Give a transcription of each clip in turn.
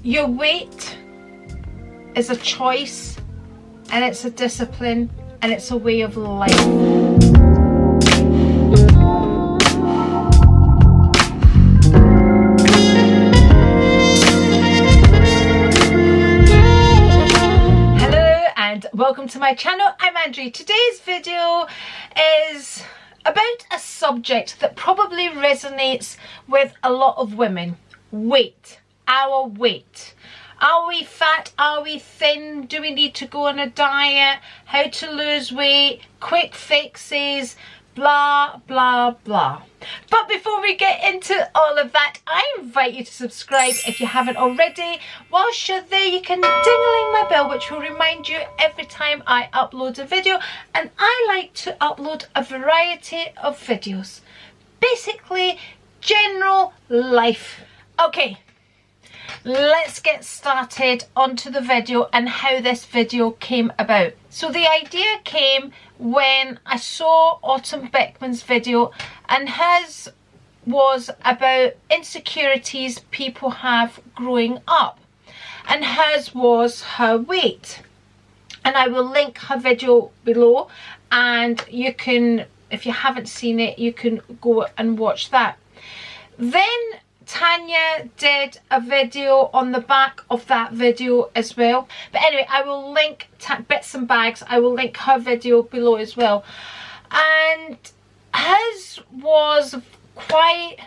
Your weight is a choice, and it's a discipline, and it's a way of life. Hello and welcome to my channel. I'm Andri. Today's video is about a subject that probably resonates with a lot of women. Weight. Our weight. Are we fat? Are we thin? Do we need to go on a diet? How to lose weight? Quick fixes? Blah, blah, blah. But before we get into all of that, I invite you to subscribe if you haven't already. Whilst you're there, you can ding-a-ling my bell, which will remind you every time I upload a video. And I like to upload a variety of videos. Basically, general life. Okay. Let's get started onto the video and how this video came about. So the idea came when I saw Autumn Beckman's video, and hers was about insecurities people have growing up, and hers was her weight. And I will link her video below, and you can, if you haven't seen it, you can go and watch that. Then Tanya did a video on the back of that video as well. But anyway, I will link Bits and Bags. I will link her video below as well. And hers was quite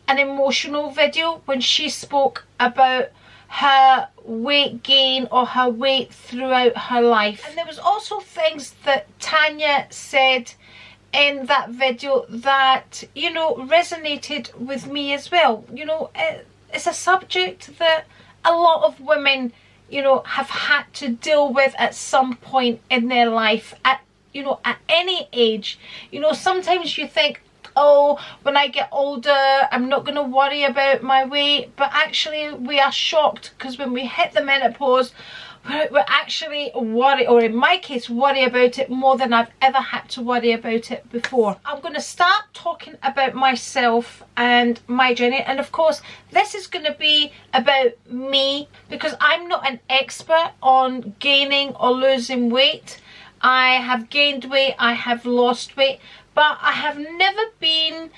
an emotional video when she spoke about her weight gain or her weight throughout her life. And there was also things that Tanya said in that video that, you know, resonated with me as well. You know, it's a subject that a lot of women, you know, have had to deal with at some point in their life, at, you know, at any age. You know, sometimes you think, oh, when I get older, I'm not going to worry about my weight. But actually, we are shocked, because when we hit the menopause, we're actually worried, or in my case, worry about it more than I've ever had to worry about it before. I'm going to start talking about myself and my journey. And of course, this is going to be about me, because I'm not an expert on gaining or losing weight. I have gained weight, I have lost weight, but I have never been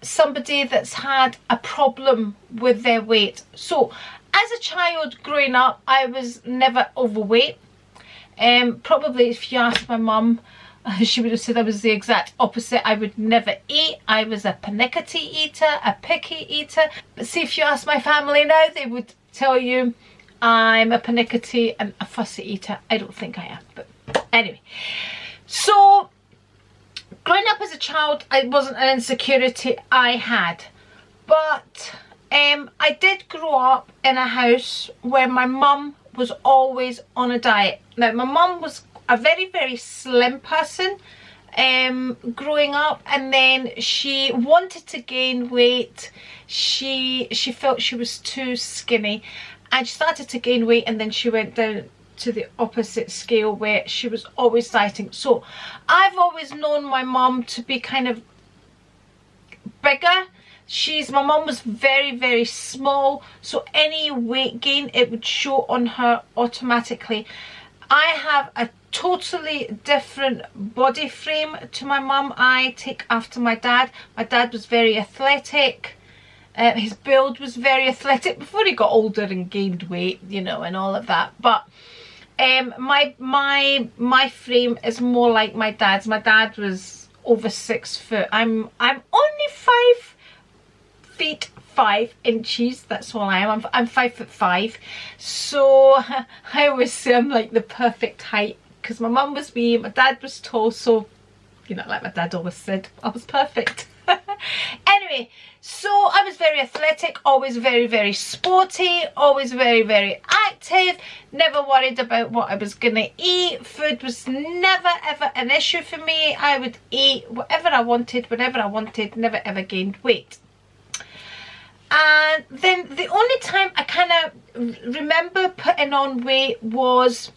somebody that's had a problem with their weight. So as a child growing up, I was never overweight. Probably if you asked my mum, she would have said I was the exact opposite. I would never eat. I was a pernickety eater, a picky eater. But see, if you ask my family now, they would tell you I'm a pernickety and a fussy eater. I don't think I am, but anyway. So growing up as a child, it wasn't an insecurity I had, but I did grow up in a house where my mum was always on a diet. Now, my mum was a very, very slim person growing up, and then she wanted to gain weight. She felt she was too skinny, and she started to gain weight, and then she went down to the opposite scale where she was always dieting. So I've always known my mum to be kind of bigger. My mum was very, very small, so any weight gain, it would show on her automatically. I have a totally different body frame to my mum. I take after my dad. My dad was very athletic. His build was very athletic before he got older and gained weight, you know, and all of that. But my frame is more like my dad's. My dad was over 6 foot. I'm only 5'5". That's all I am. I'm 5'5". So I always say I'm like the perfect height, because my mum was wee, my dad was tall, so, you know, like my dad always said, I was perfect. Anyway, so I was very athletic, always very, very sporty, always very, very active, never worried about what I was gonna eat. Food was never ever an issue for me. I would eat whatever I wanted, whenever I wanted, never ever gained weight. And then the only time I kind of remember putting on weight was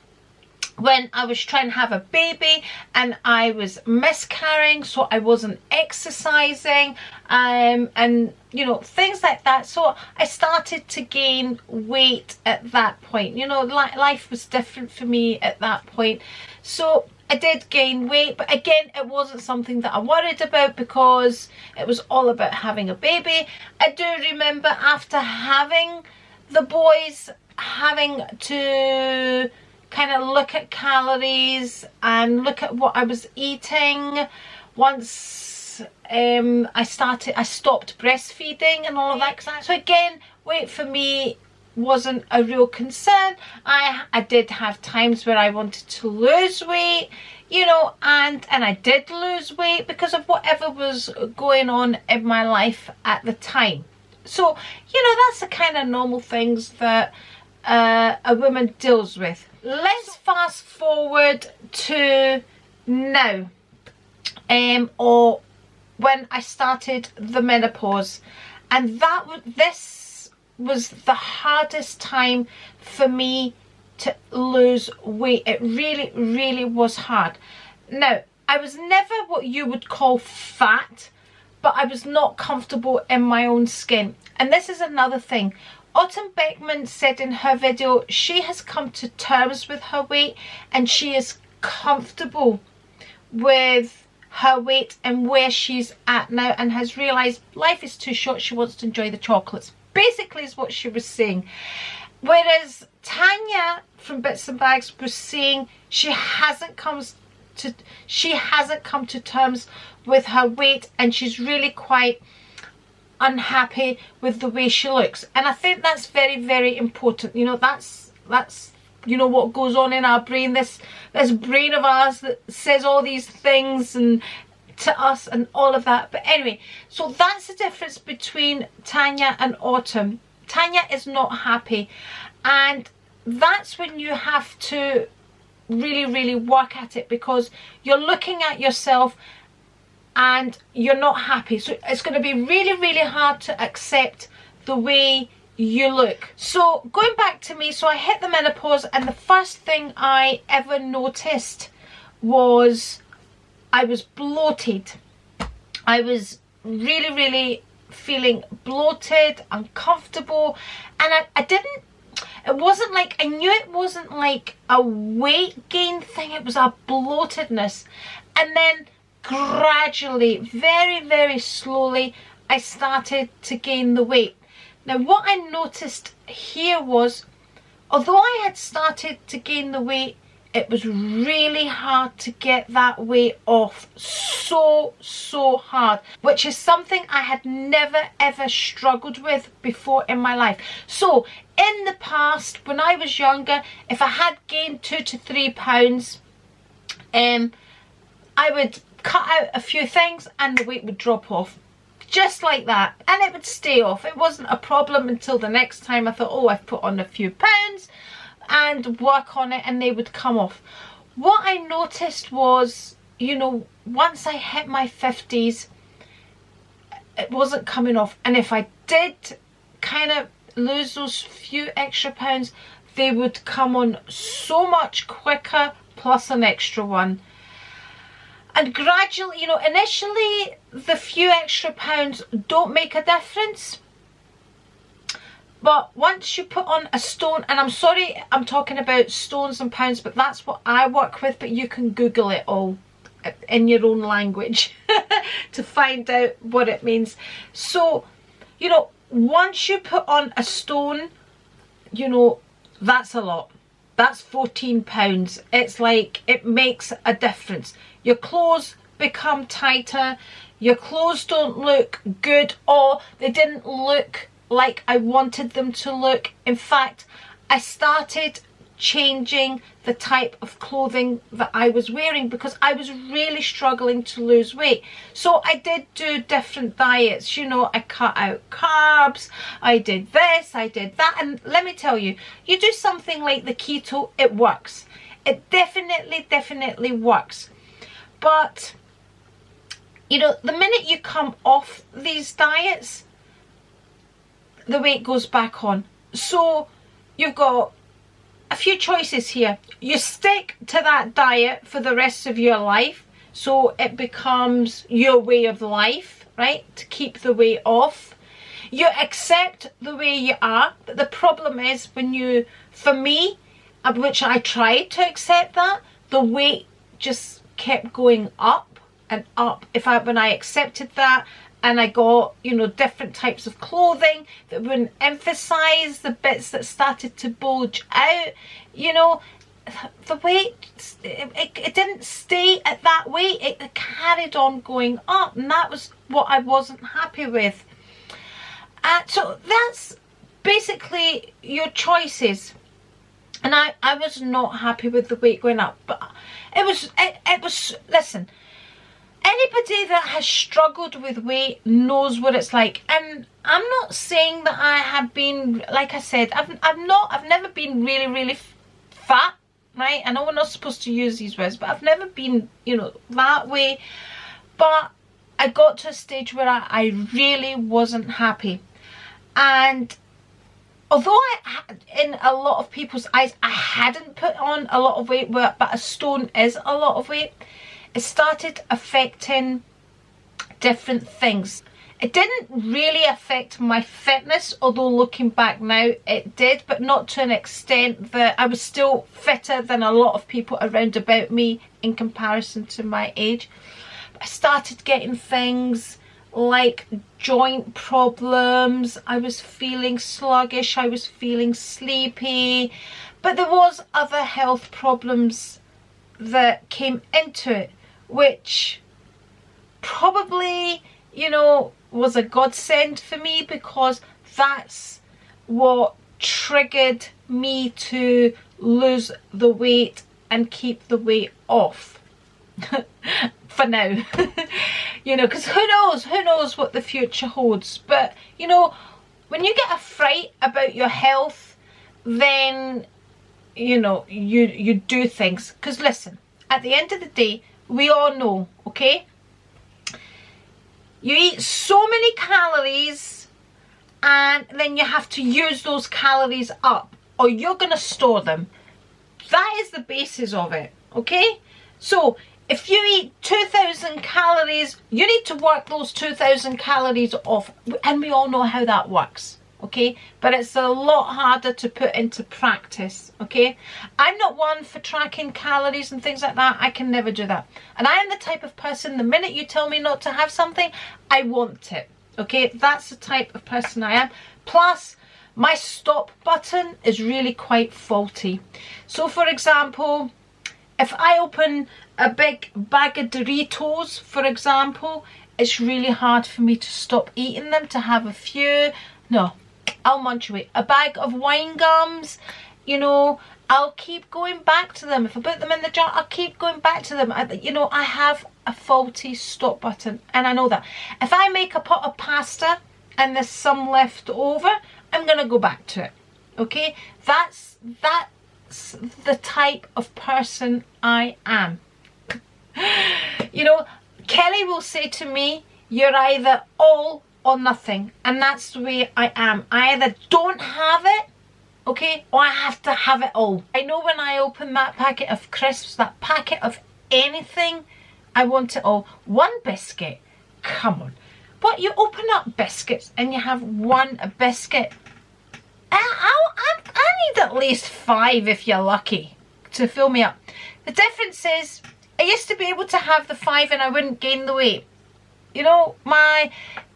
when I was trying to have a baby and I was miscarrying, so I wasn't exercising, and you know, things like that. So I started to gain weight at that point. You know, life was different for me at that point. So I did gain weight, but again, it wasn't something that I worried about because it was all about having a baby. I do remember after having the boys, having to kind of look at calories and look at what I was eating. Once I stopped breastfeeding and all of that. So again, weight for me wasn't a real concern. I did have times where I wanted to lose weight, you know, and I did lose weight because of whatever was going on in my life at the time. So, you know, that's the kind of normal things that a woman deals with. Let's fast forward to now, or when I started the menopause, and this was the hardest time for me to lose weight. It really, really was hard. Now, I was never what you would call fat, but I was not comfortable in my own skin. And this is another thing. Autumn Beckman said in her video she has come to terms with her weight and she is comfortable with her weight and where she's at now, and has realised life is too short, she wants to enjoy the chocolates. Basically is what she was saying. Whereas Tanya from Bits and Bags was saying she hasn't come to terms with her weight and she's really quite unhappy with the way she looks. And I think that's very, very important. You know, that's you know what goes on in our brain, this brain of ours that says all these things and to us and all of that. But anyway, so that's the difference between Tanya and Autumn. Tanya is not happy, and that's when you have to really, really work at it, because you're looking at yourself and you're not happy. So it's going to be really, really hard to accept the way you look. So going back to me, so I hit the menopause, and the first thing I ever noticed was I was bloated. I was really, really feeling bloated, uncomfortable, and it wasn't like, I knew it wasn't like a weight gain thing, it was a bloatedness. And then gradually, very, very slowly, I started to gain the weight. Now what I noticed here was, although I had started to gain the weight, it was really hard to get that weight off. So hard, which is something I had never ever struggled with before in my life. So in the past, when I was younger, if I had gained 2 to 3 pounds, I would cut out a few things and the weight would drop off. Just like that, and it would stay off. It wasn't a problem until the next time I thought, oh, I've put on a few pounds, and work on it, and they would come off. What I noticed was, you know, once I hit my 50s, it wasn't coming off. And if I did kind of lose those few extra pounds, they would come on so much quicker, plus an extra one. And gradually, you know, initially the few extra pounds don't make a difference. But once you put on a stone, and I'm sorry I'm talking about stones and pounds, but that's what I work with, but you can Google it all in your own language to find out what it means. So, you know, once you put on a stone, you know, that's a lot. That's 14 pounds. It's like, it makes a difference. Your clothes become tighter, your clothes don't look good, or they didn't look like I wanted them to look. In fact, I started changing the type of clothing that I was wearing because I was really struggling to lose weight. So I did do different diets, you know, I cut out carbs, I did this, I did that, and let me tell you, you do something like the keto, it works. It definitely works. But, you know, the minute you come off these diets, the weight goes back on. So you've got a few choices here. You stick to that diet for the rest of your life, so it becomes your way of life, right? To keep the weight off. You accept the way you are, but the problem is when you, for me, which I tried to accept that, the weight just kept going up and up. When I accepted that, and I got, you know, different types of clothing that wouldn't emphasize the bits that started to bulge out, you know, the weight, it didn't stay at that weight. It carried on going up, and that was what I wasn't happy with. So that's basically your choices. And I was not happy with the weight going up, but it was, listen, anybody that has struggled with weight knows what it's like. And I'm not saying that I have been, like I said, I've never been really fat, right? I know we're not supposed to use these words, but I've never been, you know, that way. But I got to a stage where I really wasn't happy. And although in a lot of people's eyes, I hadn't put on a lot of weight, but a stone is a lot of weight, it started affecting different things. It didn't really affect my fitness, although looking back now it did, but not to an extent that I was still fitter than a lot of people around about me in comparison to my age. But I started getting things like joint problems. I was feeling sluggish, I was feeling sleepy, but there was other health problems that came into it, which probably, you know, was a godsend for me, because that's what triggered me to lose the weight and keep the weight off. For now. You know, because who knows what the future holds. But you know, when you get a fright about your health, then you know, you do things. Because listen, at the end of the day, we all know, okay, you eat so many calories and then you have to use those calories up, or you're going to store them. That is the basis of it, okay? So if you eat 2,000 calories, you need to work those 2,000 calories off. And we all know how that works, okay? But it's a lot harder to put into practice, okay? I'm not one for tracking calories and things like that. I can never do that. And I am the type of person, the minute you tell me not to have something, I want it, okay? That's the type of person I am. Plus, my stop button is really quite faulty. So for example, if I open a big bag of Doritos, for example, it's really hard for me to stop eating them, to have a few. No, I'll munch away. A bag of wine gums, you know, I'll keep going back to them. If I put them in the jar, I'll keep going back to them. You know, I have a faulty stop button, and I know that. If I make a pot of pasta and there's some left over, I'm going to go back to it, okay? That's the type of person I am. You know, Kelly will say to me, you're either all or nothing, and that's the way I am. I either don't have it, okay, or I have to have it all. I know when I open that packet of crisps, that packet of anything, I want it all. One biscuit, come on. What, you open up biscuits and you have one biscuit? I need at least 5 if you're lucky to fill me up. The difference is, I used to be able to have the 5 and I wouldn't gain the weight. You know, my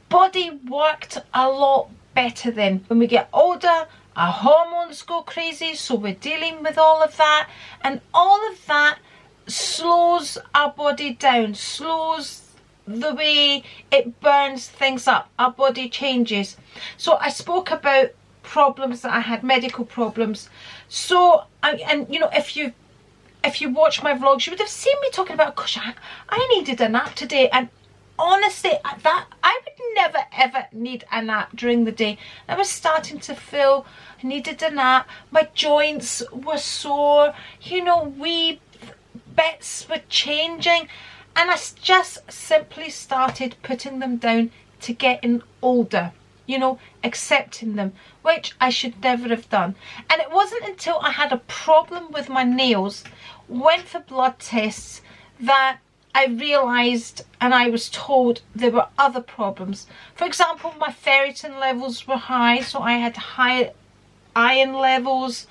body worked a lot better then. When we get older, our hormones go crazy, so we're dealing with all of that. And all of that slows our body down, slows the way it burns things up. Our body changes. So I spoke about problems that I had, medical problems. So, and you know, if you watch my vlogs, you would have seen me talking about, gosh, I needed a nap today. And honestly, that I would never ever need a nap during the day. I was starting to feel I needed a nap. My joints were sore, you know, wee bits were changing, and I just simply started putting them down to getting older. you know, accepting them, which I should never have done. And it wasn't until I had a problem with my nails, went for blood tests, that I realised and I was told there were other problems. For example, my ferritin levels were high, so I had high iron levels,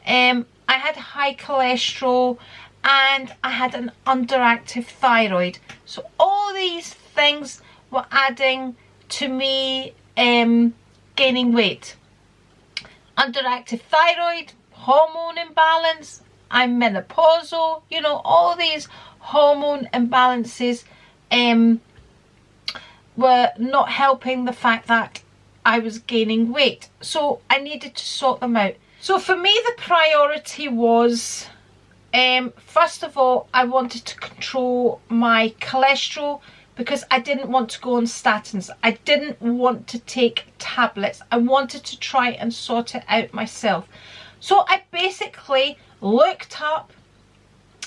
I had high cholesterol, and I had an underactive thyroid. So all these things were adding to me gaining weight. Underactive thyroid, hormone imbalance, I'm menopausal, you know, all these hormone imbalances were not helping the fact that I was gaining weight. So I needed to sort them out. So for me, the priority was, first of all, I wanted to control my cholesterol, because I didn't want to go on statins. I didn't want to take tablets. I wanted to try and sort it out myself. So I basically looked up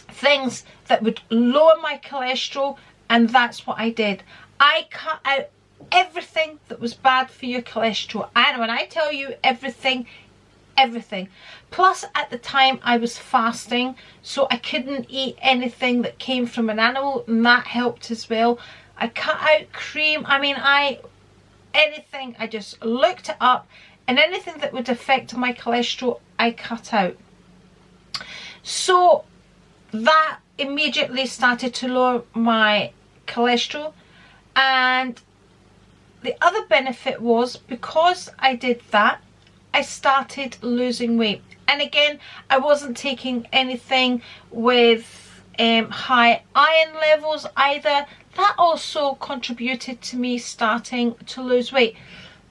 things that would lower my cholesterol, and that's what I did. I cut out everything that was bad for your cholesterol. And when I tell you everything, everything. Plus at the time I was fasting, so I couldn't eat anything that came from an animal, and that helped as well. I cut out cream. I mean, anything, I just looked it up, and anything that would affect my cholesterol I cut out. So that immediately started to lower my cholesterol. And the other benefit was, because I did that, I started losing weight. And again, I wasn't taking anything with high iron levels either. That also contributed to me starting to lose weight.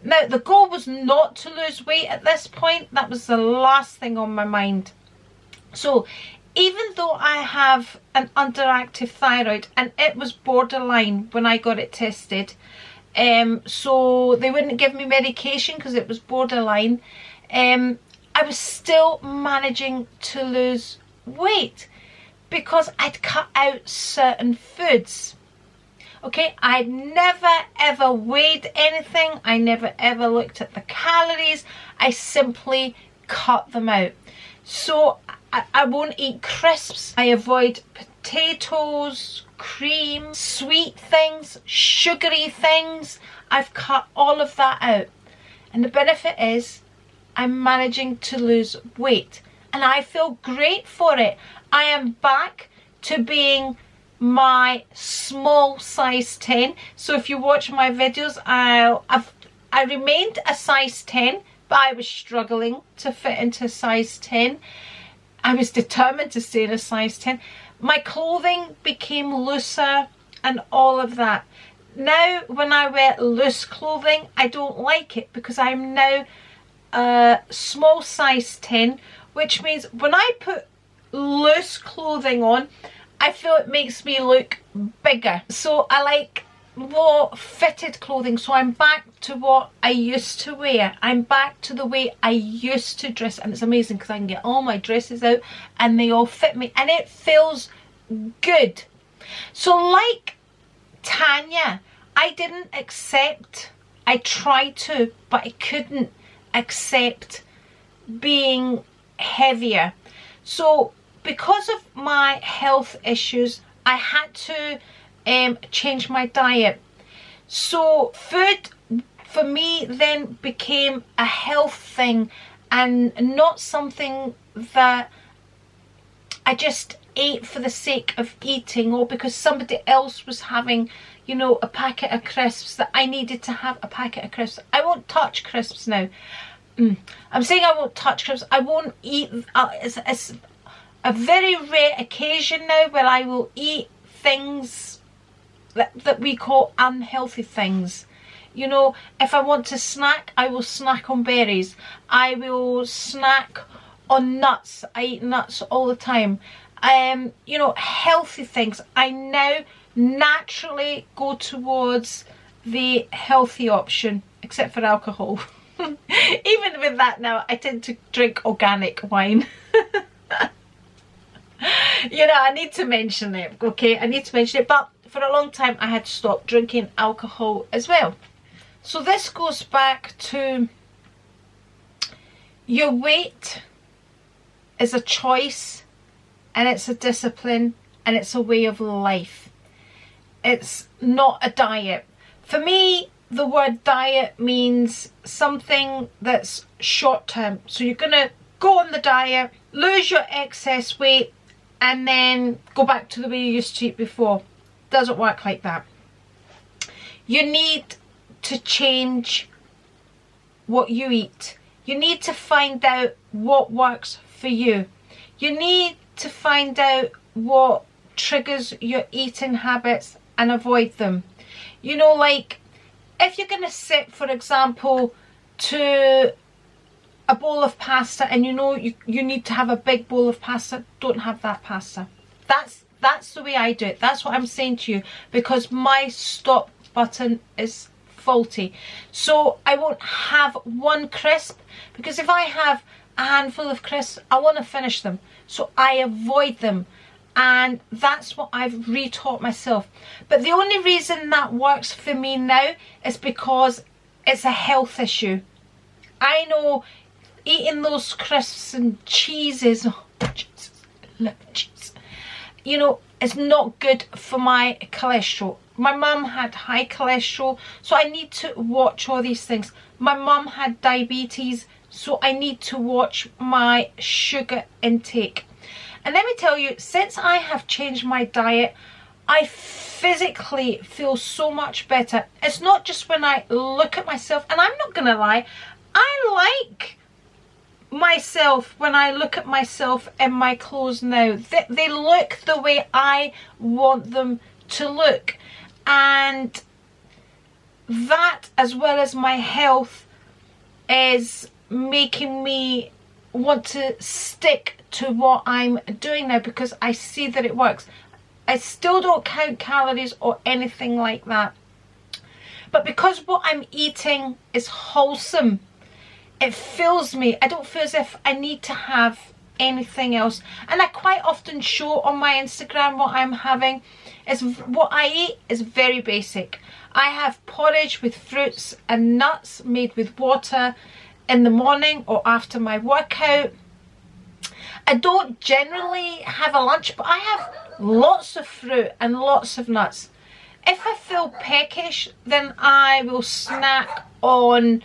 Now, the goal was not to lose weight at this point. That was the last thing on my mind. So even though I have an underactive thyroid, and it was borderline when I got it tested, so they wouldn't give me medication because it was borderline, I was still managing to lose weight because I'd cut out certain foods. Okay, I'd never ever weighed anything. I never ever looked at the calories. I simply cut them out. So I won't eat crisps. I avoid potatoes, cream, sweet things, sugary things. I've cut all of that out. And the benefit is I'm managing to lose weight. And I feel great for it. I am back to being my small size 10. So if you watch my videos, I remained a size 10, but I was struggling to fit into size 10. I was determined to stay in a size 10. My clothing became looser and all of that. Now when I wear loose clothing, I don't like it because I'm now a small size 10, which means when I put loose clothing on, I feel it makes me look bigger. So I like more fitted clothing. So I'm back to what I used to wear. I'm back to the way I used to dress, and it's amazing because I can get all my dresses out and they all fit me and it feels good. So like Tanya, I didn't accept, I tried to, but I couldn't accept being heavier. So because of my health issues, I had to change my diet. So food for me then became a health thing and not something that I just ate for the sake of eating, or because somebody else was having, you know, a packet of crisps, that I needed to have a packet of crisps. I won't touch crisps now. I'm saying I won't touch crisps. I won't eat. It's a very rare occasion now where I will eat things that we call unhealthy things. You know, if I want to snack, I will snack on berries. I will snack on nuts. I eat nuts all the time. You know, healthy things. I now naturally go towards the healthy option, except for alcohol. Even with that now, I tend to drink organic wine. You know, I need to mention it, okay? I need to mention it, but for a long time I had to stop drinking alcohol as well. So this goes back to your weight is a choice, and it's a discipline, and it's a way of life. It's not a diet. For me, the word diet means something that's short term. So you're going to go on the diet, lose your excess weight, and then go back to the way you used to eat before. Doesn't work like that. You need to change what you eat. You need to find out what works for you. You need to find out what triggers your eating habits and avoid them. You know, like if you're going to sit, for example, to a bowl of pasta, and you know you need to have a big bowl of pasta, don't have that pasta. That's the way I do it. That's what I'm saying to you, because my stop button is faulty. So I won't have one crisp, because if I have a handful of crisps, I want to finish them. So I avoid them. And that's what I've retaught myself. But the only reason that works for me now is because it's a health issue. I know eating those crisps and cheeses, oh Jesus, I love cheese, you know, it's not good for my cholesterol. My mum had high cholesterol, so I need to watch all these things. My mum had diabetes, so I need to watch my sugar intake. And let me tell you, since I have changed my diet, I physically feel so much better. It's not just when I look at myself, and I'm not gonna lie, I like myself when I look at myself in my clothes now. They look the way I want them to look. And that, as well as my health, is making me want to stick to what I'm doing now, because I see that it works. I still don't count calories or anything like that, but because what I'm eating is wholesome, it fills me. I don't feel as if I need to have anything else. And I quite often show on my Instagram what I'm having. Is what I eat is very basic. I have porridge with fruits and nuts made with water in the morning or after my workout. I don't generally have a lunch, but I have lots of fruit and lots of nuts. If I feel peckish, then I will snack on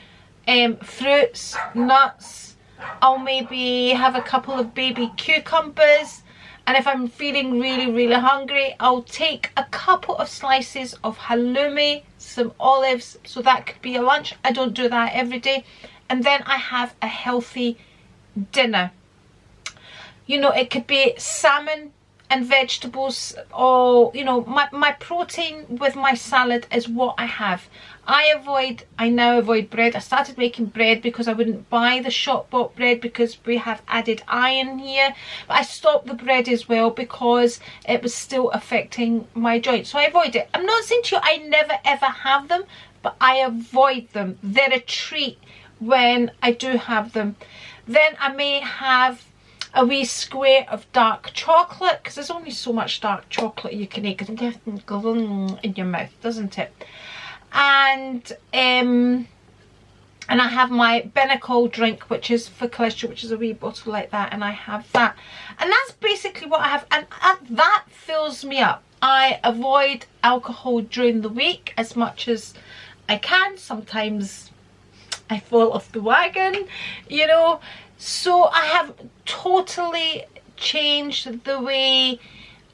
fruits, nuts. I'll maybe have a couple of baby cucumbers. And if I'm feeling really, really hungry, I'll take a couple of slices of halloumi, some olives. So that could be a lunch. I don't do that every day. And then I have a healthy dinner. You know, it could be salmon and vegetables, or, you know, my protein with my salad is what I have. I now avoid bread. I started making bread because I wouldn't buy the shop bought bread because we have added iron here. But I stopped the bread as well because it was still affecting my joints. So I avoid it. I'm not saying to you I never ever have them, but I avoid them. They're a treat when I do have them. Then I may have a wee square of dark chocolate, because there's only so much dark chocolate you can eat, because it just goes in your mouth, doesn't it? And I have my Benacol drink, which is for cholesterol, which is a wee bottle like that, and I have that. And that's basically what I have, and that fills me up. I avoid alcohol during the week as much as I can. Sometimes I fall off the wagon, you know. So I have totally changed the way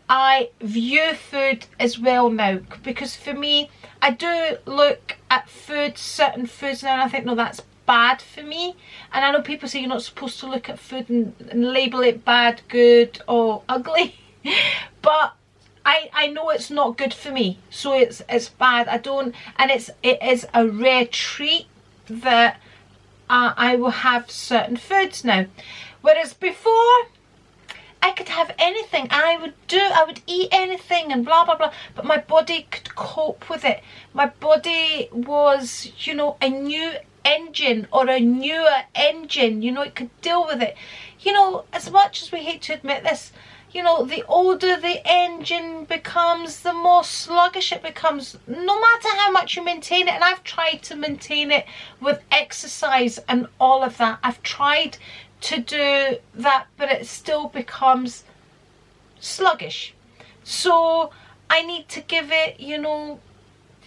I view food as well now, because for me, I do look at food, certain foods now, and I think, no, that's bad for me. And I know people say you're not supposed to look at food and label it bad, good or ugly, but I know it's not good for me, so it's bad. I don't, and it is a rare treat that I will have certain foods now, whereas before I could have anything, and I would eat anything and blah blah blah, but my body could cope with it. My body was, you know, I knew engine or a newer engine, you know, it could deal with it. You know, as much as we hate to admit this, you know, the older the engine becomes, the more sluggish it becomes, no matter how much you maintain it. And I've tried to maintain it with exercise and all of that. I've tried to do that, but it still becomes sluggish. So I need to give it, you know,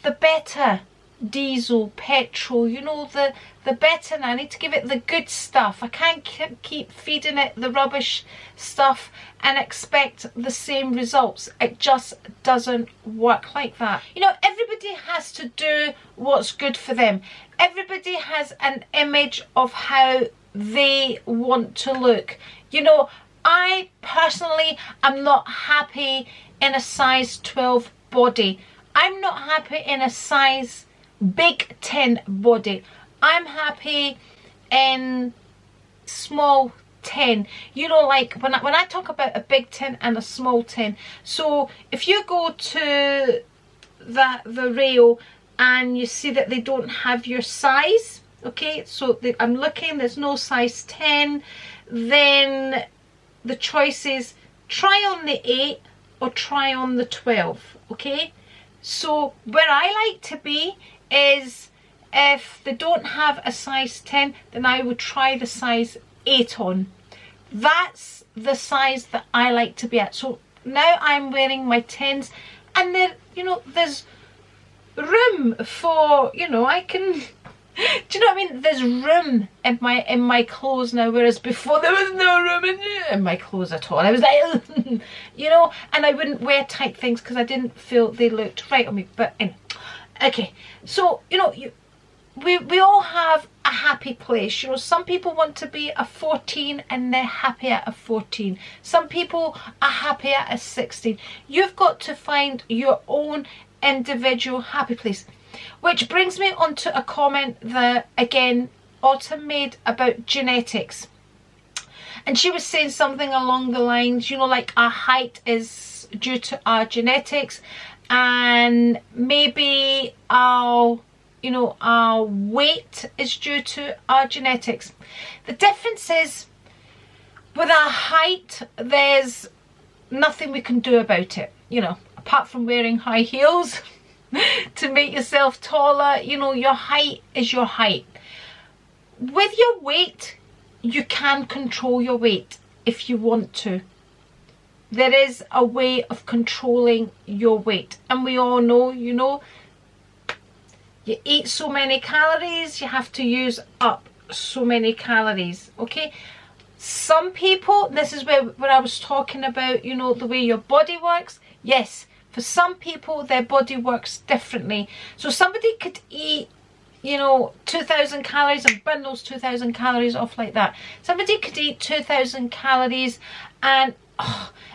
the better diesel, petrol, you know, the better. I need to give it the good stuff. I can't keep feeding it the rubbish stuff and expect the same results. It just doesn't work like that. You know, everybody has to do what's good for them. Everybody has an image of how they want to look. You know, I personally am not happy in a size 12 body. I'm not happy in a size big 10 body. I'm happy in small 10. You know, like when I talk about a big 10 and a small 10. So if you go to the rail and you see that they don't have your size, okay, so I'm looking, there's no size 10, then the choice is try on the 8 or try on the 12, okay? So where I like to be is, if they don't have a size 10, then I would try the size 8 on. That's the size that I like to be at. So now I'm wearing my 10s, and there, you know, there's room for, you know, I can, do you know what I mean? There's room in my clothes now, whereas before there was no room in my clothes at all. I was like, you know, and I wouldn't wear tight things because I didn't feel they looked right on me. But anyway, okay, so, you know, we all have a happy place. You know, some people want to be a 14 and they're happy at a 14. Some people are happy at a 16. You've got to find your own individual happy place. Which brings me on to a comment that, again, Autumn made about genetics. And she was saying something along the lines, you know, like our height is due to our genetics, and maybe our, you know, our weight is due to our genetics. The difference is, with our height, there's nothing we can do about it, you know, apart from wearing high heels to make yourself taller. You know, your height is your height. With your weight, you can control your weight if you want to. There is a way of controlling your weight, and we all know, you know, you eat so many calories, you have to use up so many calories, okay? Some people, this is where I was talking about, you know, the way your body works. Yes, for some people, their body works differently. So somebody could eat, you know, 2,000 calories and burn those 2,000 calories off like that. Somebody could eat 2,000 calories and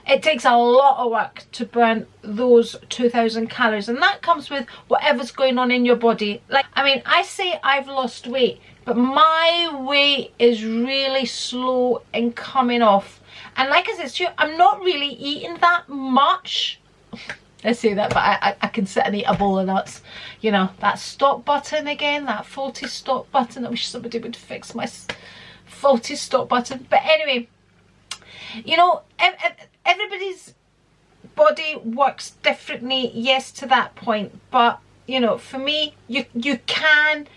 it takes a lot of work to burn those 2,000 calories. And that comes with whatever's going on in your body. Like, I mean, I say I've lost weight, but my weight is really slow in coming off. And like I said to you, I'm not really eating that much. I say that, but I can sit and eat a bowl of nuts. You know, that stop button again, that faulty stop button. I wish somebody would fix my faulty stop button. But anyway, you know, everybody's body works differently, yes, to that point. But, you know, for me, you can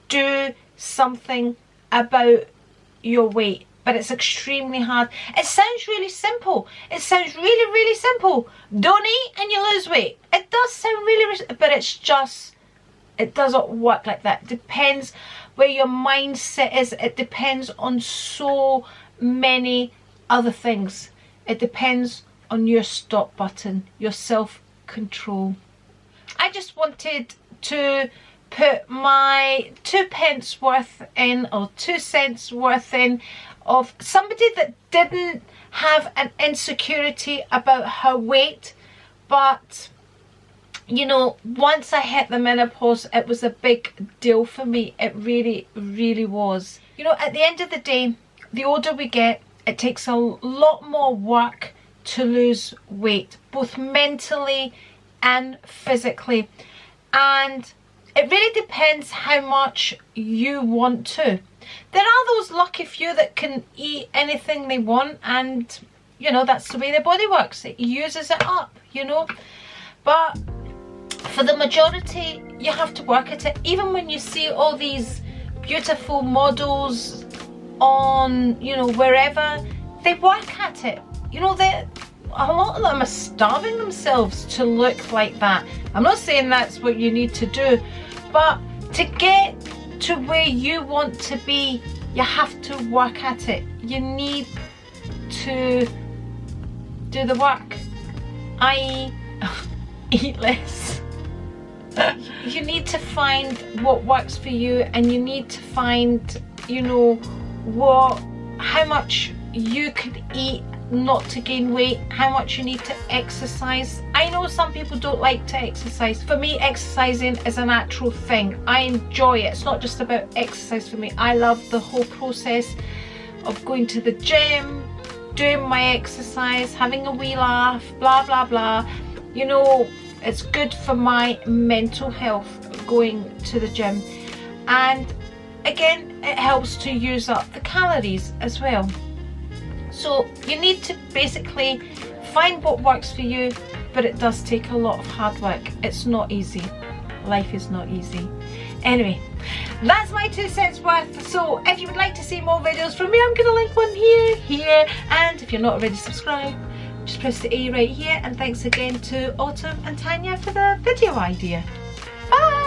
do something about your weight. But it's extremely hard. It sounds really simple. It sounds really, really simple. Don't eat and you lose weight. It does sound really, but it's just, it doesn't work like that. It depends where your mindset is. It depends on so many other things. It depends on your stop button, your self-control. I just wanted to put my 2 pence worth in, or 2 cents worth in, of somebody that didn't have an insecurity about her weight, but, you know, once I hit the menopause, it was a big deal for me. It really, really was. You know, at the end of the day, the older we get, it takes a lot more work to lose weight, both mentally and physically. And it really depends how much you want to. There are those lucky few that can eat anything they want, and you know, that's the way their body works. It uses it up, you know. But for the majority, you have to work at it. Even when you see all these beautiful models on, you know, wherever, they work at it. You know, a lot of them are starving themselves to look like that. I'm not saying that's what you need to do, but to get to where you want to be, you have to work at it. You need to do the work, i.e. eat less. You need to find what works for you, and you need to find, you know, how much you could eat not to gain weight, how much you need to exercise. I know some people don't like to exercise. For me, exercising is a natural thing. I enjoy it. It's not just about exercise for me. I love the whole process of going to the gym, doing my exercise, having a wee laugh, blah blah blah. You know, it's good for my mental health going to the gym, and again, it helps to use up the calories as well. So you need to basically find what works for you, but it does take a lot of hard work. It's not easy. Life is not easy. Anyway, that's my 2 cents worth. So if you would like to see more videos from me, I'm going to link one here, and if you're not already subscribed, just press the A right here. And thanks again to Autumn and Tanya for the video idea. Bye!